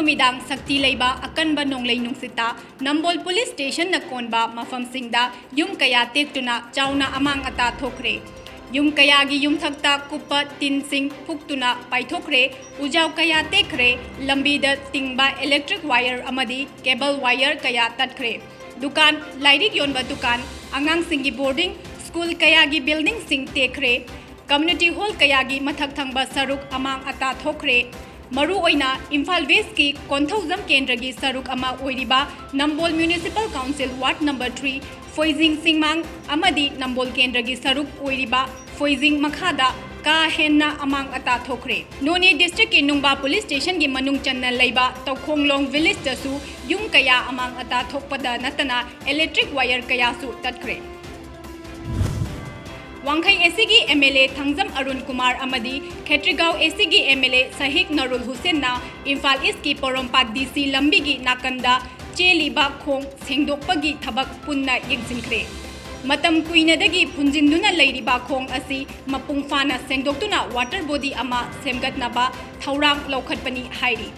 नुमिदांग सक्ति लेबा अकनबा नोंगलै नुंसिता Nambol police station न कोनबा मफमसिंगदा युम कया तेक्तुना चाउना अमांग अता थोखरे युम कयागी युमथक्ता कुप्पा तिनसिंग फुक्तुना पाइथोखरे उजाव कया तेखरे लंबीदा तिंगबा इलेक्ट्रिक वायर अमदी केबल वायर कया तटखरे दुकान लाइरिक योनबा दुकान अंगांगसिंगी बोर्डिंग स्कूल कयागी बिल्डिंग सिंग तेखरे कम्युनिटी हॉल कयागी मथक थंगबा सरुक अमांग अता थोखरे मरु ओइना इम्फाल वेस्ट की कोंथौजम केंद्र की सरुक अमा ओइरिबा Nambol municipal council ward number 3 फोइजिंग सिंगमांग अमदी नंबोल केंद्र की सरुक ओइरिबा फोइजिंग मखादा का हेन्ना अमांग अता थोखरे नोने डिस्ट्रिक्ट की नुंगबा पुलिस स्टेशन की मनुंग चन्ना लेबा तौखोंगलोंग विलेज दसु युम कया अमांग अता थोकपदा नतना इलेक्ट्रिक वायर कयासु तटखरे वांखई एसीगी एमएलए थंगजम अरुण कुमार अमदी खेत्रीगांव एसीगी एमएलए सहीक नरुल हुसैन ना इम्फाल ईस्ट की पोरोंपाक डीसी लंबी की नाकंदा चेलीबा खोंग सेंगदोकपगी थबक पुन्ना येंसिनख्रे मतम कुइनदगी फुंजिंदुना लेरिबा खोंग असी मपुंग फाना सेंगदोक्तुना वाटर बॉडी अमा सेमगतनाबा थौरांग लौखटपनी हाइरी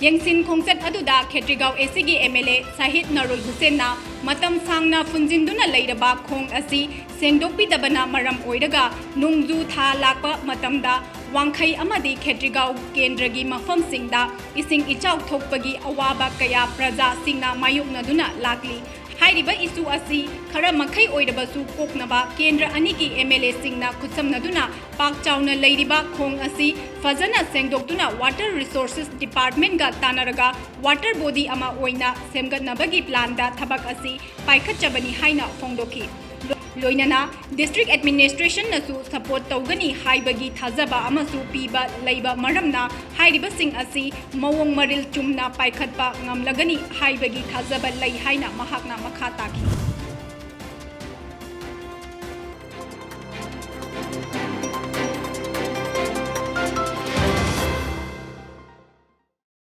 यंगसिन खोंगचत अदुदा खेत्रीगांव एसीगी एमएलए सहीद नरुल हुसैन ना मतम सांगना फुंजिंदुना लेरबा खोंग असी सेंगदोकपिदबना मरम ओइरगा नुंगजु था लाकपा मतमदा वांखई अमदी खेत्रीगांव केंद्रगी मफमसिंगदा इसिंग इचाउ थोकपगी अवाबा कया प्रजा सिंगना मायुकनदुना लाकली हाइरिबा इशू असी खरा मखई ओइरबसु कोकनबा केंद्र अनी की एमएलए सिंगना खुसमनदुना पाक चाउना लेरिबा खोंग असी फजना सेंगदोक्तुना वाटर रिसोर्सेस डिपार्टमेंट गा तानरगा वाटर बॉडी अमा ओइना सेमगतनबगी प्लान दा थबक असी पाइखतचबनी हाइना फोंदोखी लोइनना डिस्ट्रिक्ट एडमिनिस्ट्रेशन नसु सपोर्ट तौगनी हाइबगी थाजबा अमसु पीबा लेबा मरमना हाइरिबसिंग असी मवोंग मरिल चुमना पाइखतपा ngamlagani हाइबगी थाजबा लै हाइना महाकना मखा ताखी।